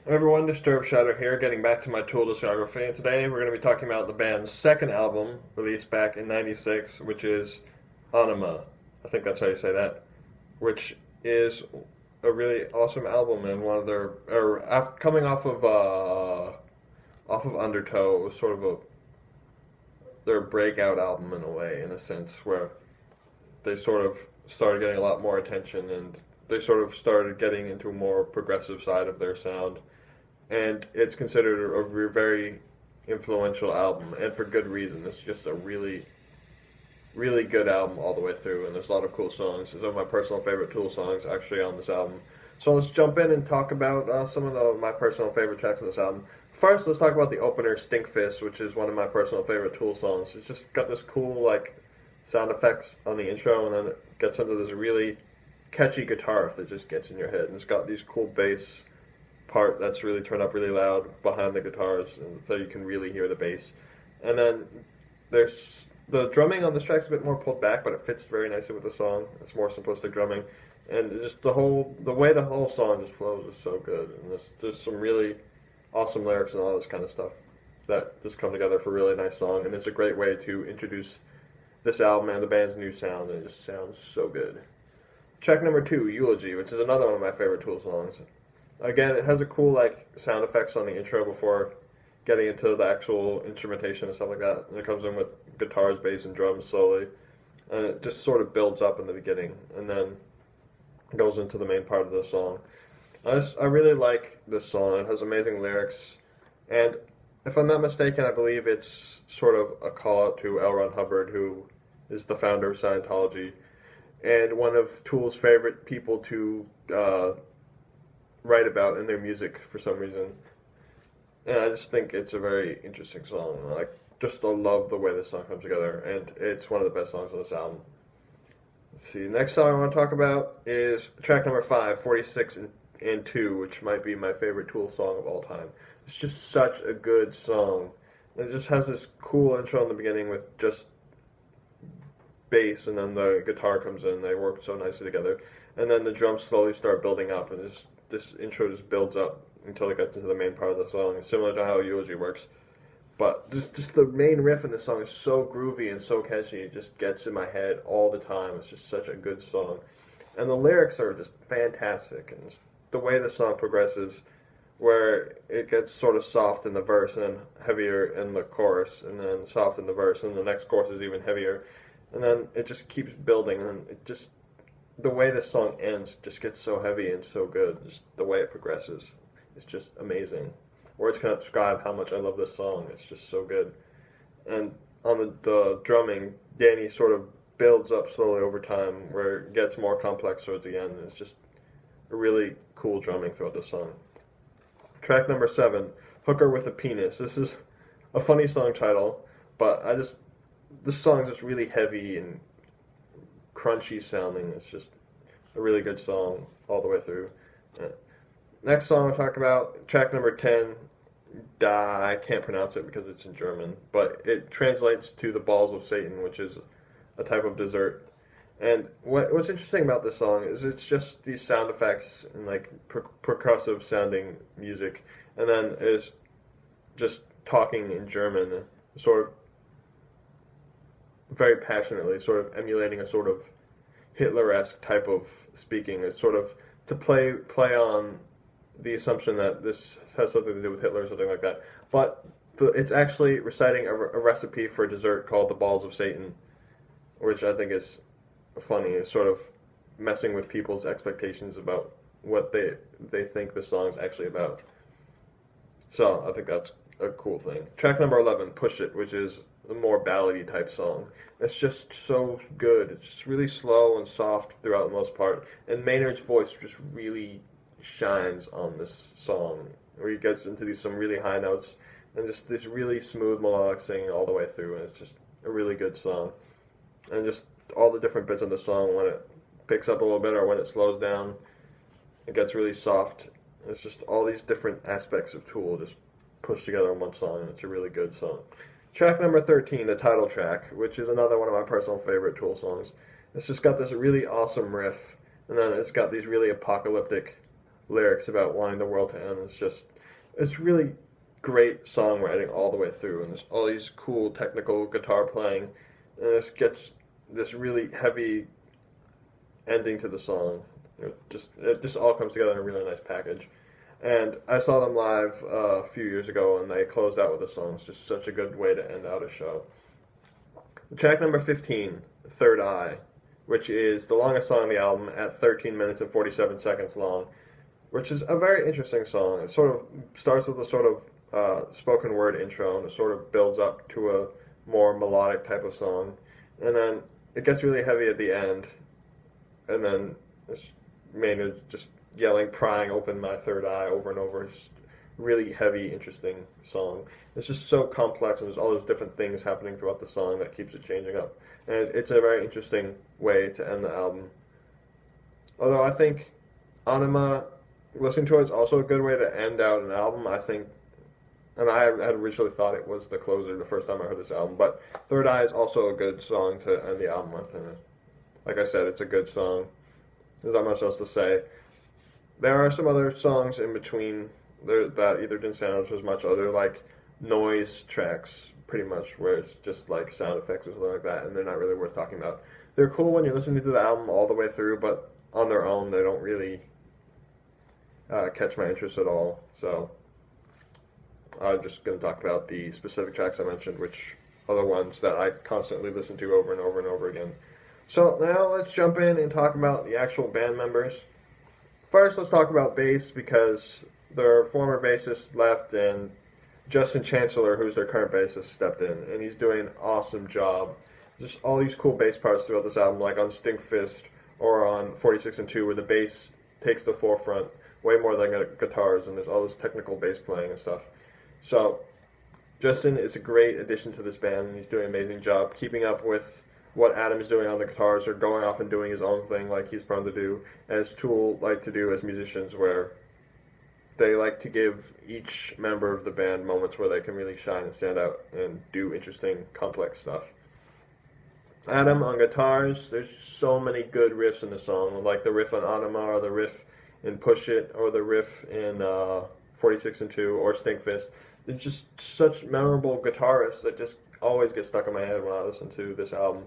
Everyone, DisturbedShadow here, getting back to my Tool discography, and today we're going to be talking about the band's second album, released back in '96, which is Ænima. I think that's how you say that, which is a really awesome album and one of their, coming off of Undertow, it was sort of their breakout album in a way, in a sense, where they sort of started getting a lot more attention and they sort of started getting into a more progressive side of their sound, and it's considered a very influential album, and for good reason. It's just a really, really good album all the way through, and there's a lot of cool songs. Some of my personal favorite Tool songs actually on this album. So let's jump in and talk about some of my personal favorite tracks on this album. First, let's talk about the opener, Stinkfist, which is one of my personal favorite Tool songs. It's just got this cool, like, sound effects on the intro, and then it gets into this really catchy guitar riff that just gets in your head, and it's got these cool bass part that's really turned up really loud behind the guitars, and so you can really hear the bass. And then there's the drumming on this track's a bit more pulled back, but it fits very nicely with the song. It's more simplistic drumming, and just the way the whole song just flows is so good. And there's some really awesome lyrics and all this kind of stuff that just come together for a really nice song. And it's a great way to introduce this album and the band's new sound, and it just sounds so good. Track number 2, Eulogy, which is another one of my favorite Tool songs. Again, it has a cool like sound effects on the intro before getting into the actual instrumentation and stuff like that. And it comes in with guitars, bass, and drums slowly, and it just sort of builds up in the beginning, and then goes into the main part of the song. I really like this song. It has amazing lyrics, and if I'm not mistaken, I believe it's sort of a call out to L. Ron Hubbard, who is the founder of Scientology, and one of Tool's favorite people to write about in their music for some reason. And I just think it's a very interesting song. I love the way this song comes together, and it's one of the best songs on this album. Let's see, next song I want to talk about is track number 5, 46 and 2, which might be my favorite Tool song of all time. It's just such a good song. It just has this cool intro in the beginning with just bass, and then the guitar comes in. They work so nicely together, and then the drums slowly start building up, and this intro just builds up until it gets into the main part of the song. It's similar to how Eulogy works, but just the main riff in the song is so groovy and so catchy. It just gets in my head all the time. It's just such a good song, and the lyrics are just fantastic, and the way the song progresses, where it gets sort of soft in the verse and heavier in the chorus, and then soft in the verse, and the next chorus is even heavier. And then it just keeps building, and the way this song ends just gets so heavy and so good. Just the way it progresses is just amazing. Words cannot describe how much I love this song. It's just so good. And on the drumming, Danny sort of builds up slowly over time, where it gets more complex towards the end. It's just a really cool drumming throughout the song. Track number 7, Hooker with a Penis. This is a funny song title, but this song is just really heavy and crunchy sounding. It's just a really good song all the way through. Next song I'll talk about, track number 10, Da, I can't pronounce it because it's in German, but it translates to the balls of Satan, which is a type of dessert. And what's interesting about this song is it's just these sound effects and like percussive sounding music, and then is just talking in German, sort of very passionately, sort of emulating a sort of Hitler-esque type of speaking. It's sort of to play on the assumption that this has something to do with Hitler or something like that. But it's actually reciting a recipe for a dessert called the balls of Satan, which I think is funny. It's sort of messing with people's expectations about what they think the song's actually about. So I think that's a cool thing. Track number 11, Pushit, which is a more ballady type song. It's just so good. It's just really slow and soft throughout the most part. And Maynard's voice just really shines on this song, where he gets into some really high notes and just this really smooth melodic singing all the way through. And it's just a really good song. And just all the different bits of the song, when it picks up a little bit or when it slows down, it gets really soft. It's just all these different aspects of Tool just pushed together in one song, and it's a really good song. Track number 13, the title track, which is another one of my personal favorite Tool songs. It's just got this really awesome riff, and then it's got these really apocalyptic lyrics about wanting the world to end. It's really great songwriting all the way through, and there's all these cool technical guitar playing, and this gets this really heavy ending to the song. It just all comes together in a really nice package. And I saw them live a few years ago, and they closed out with a song. It's just such a good way to end out a show. Track number 15, Third Eye, which is the longest song on the album at 13 minutes and 47 seconds long, which is a very interesting song. It sort of starts with a sort of spoken word intro, and it sort of builds up to a more melodic type of song. And then it gets really heavy at the end, and then it's Maynard just yelling, prying open my third eye over and over. It's really heavy, interesting song. It's just so complex, and there's all those different things happening throughout the song that keeps it changing up. And it's a very interesting way to end the album. Although I think Ænima, listening to it, is also a good way to end out an album, I think. And I had originally thought it was the closer the first time I heard this album, but Third Eye is also a good song to end the album with. And like I said, it's a good song. There's not much else to say. There are some other songs in between there that either didn't sound out as much, other like noise tracks, pretty much, where it's just like sound effects or something like that, and they're not really worth talking about. They're cool when you're listening to the album all the way through, but on their own, they don't really catch my interest at all. So I'm just going to talk about the specific tracks I mentioned, which are the ones that I constantly listen to over and over and over again. So now let's jump in and talk about the actual band members. First, let's talk about bass, because their former bassist left and Justin Chancellor, who's their current bassist, stepped in, and he's doing an awesome job. Just all these cool bass parts throughout this album, like on Stinkfist or on 46 and 2, where the bass takes the forefront way more than guitars, and there's all this technical bass playing and stuff. So Justin is a great addition to this band, and he's doing an amazing job keeping up with what Adam is doing on the guitars, or going off and doing his own thing like he's prone to do, as Tool like to do as musicians, where they like to give each member of the band moments where they can really shine and stand out and do interesting, complex stuff. Adam on guitars, there's so many good riffs in the song, like the riff on Ænima, or the riff in Pushit, or the riff in 46 and 2, or Stinkfist. There's just such memorable guitar riffs that just always get stuck in my head when I listen to this album.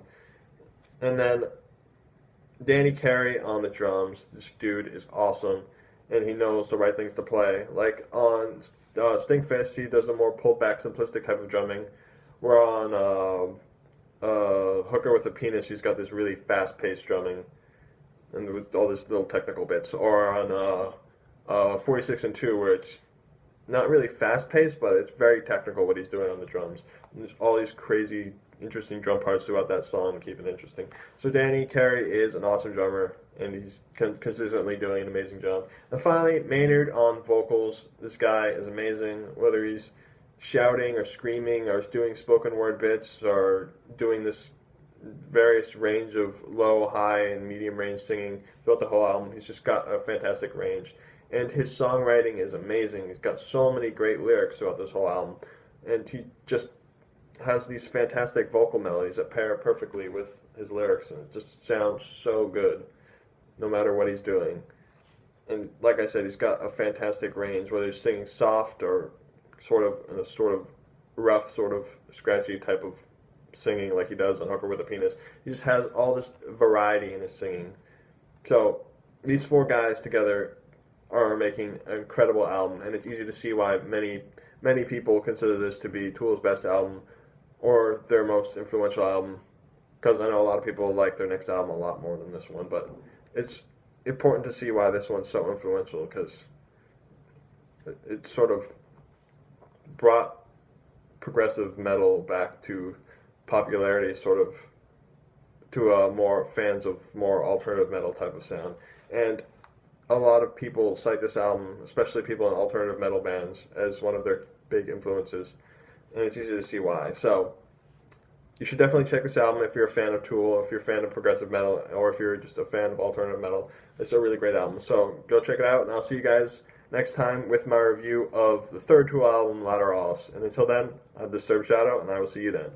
And then Carey on the drums. This dude is awesome, and he knows the right things to play. Like on Stinkfist, he does a more pulled back, simplistic type of drumming. Where on Hooker with a Penis, he's got this really fast-paced drumming, and with all these little technical bits. Or on 46 and 2, where it's not really fast-paced, but it's very technical what he's doing on the drums. And there's all these crazy, interesting drum parts throughout that song to keep it interesting. So Carey is an awesome drummer, and he's consistently doing an amazing job. And finally, Maynard on vocals. This guy is amazing, whether he's shouting or screaming or doing spoken word bits or doing this various range of low, high, and medium range singing throughout the whole album. He's just got a fantastic range. And his songwriting is amazing. He's got so many great lyrics throughout this whole album. And he just has these fantastic vocal melodies that pair perfectly with his lyrics. And it just sounds so good, no matter what he's doing. And like I said, he's got a fantastic range, whether he's singing soft or sort of in a sort of rough, sort of scratchy type of singing like he does on Hooker with a Penis. He just has all this variety in his singing. So these four guys together are making an incredible album, and it's easy to see why many people consider this to be Tool's best album or their most influential album, because I know a lot of people like their next album a lot more than this one, but it's important to see why this one's so influential, because it sort of brought progressive metal back to popularity, sort of to more fans of more alternative metal type of sound. And a lot of people cite this album, especially people in alternative metal bands, as one of their big influences, and it's easy to see why. So you should definitely check this album if you're a fan of Tool, if you're a fan of progressive metal, or if you're just a fan of alternative metal. It's a really great album. So go check it out, and I'll see you guys next time with my review of the third Tool album, Lateralus. And until then, I'm DisturbedShadow, and I will see you then.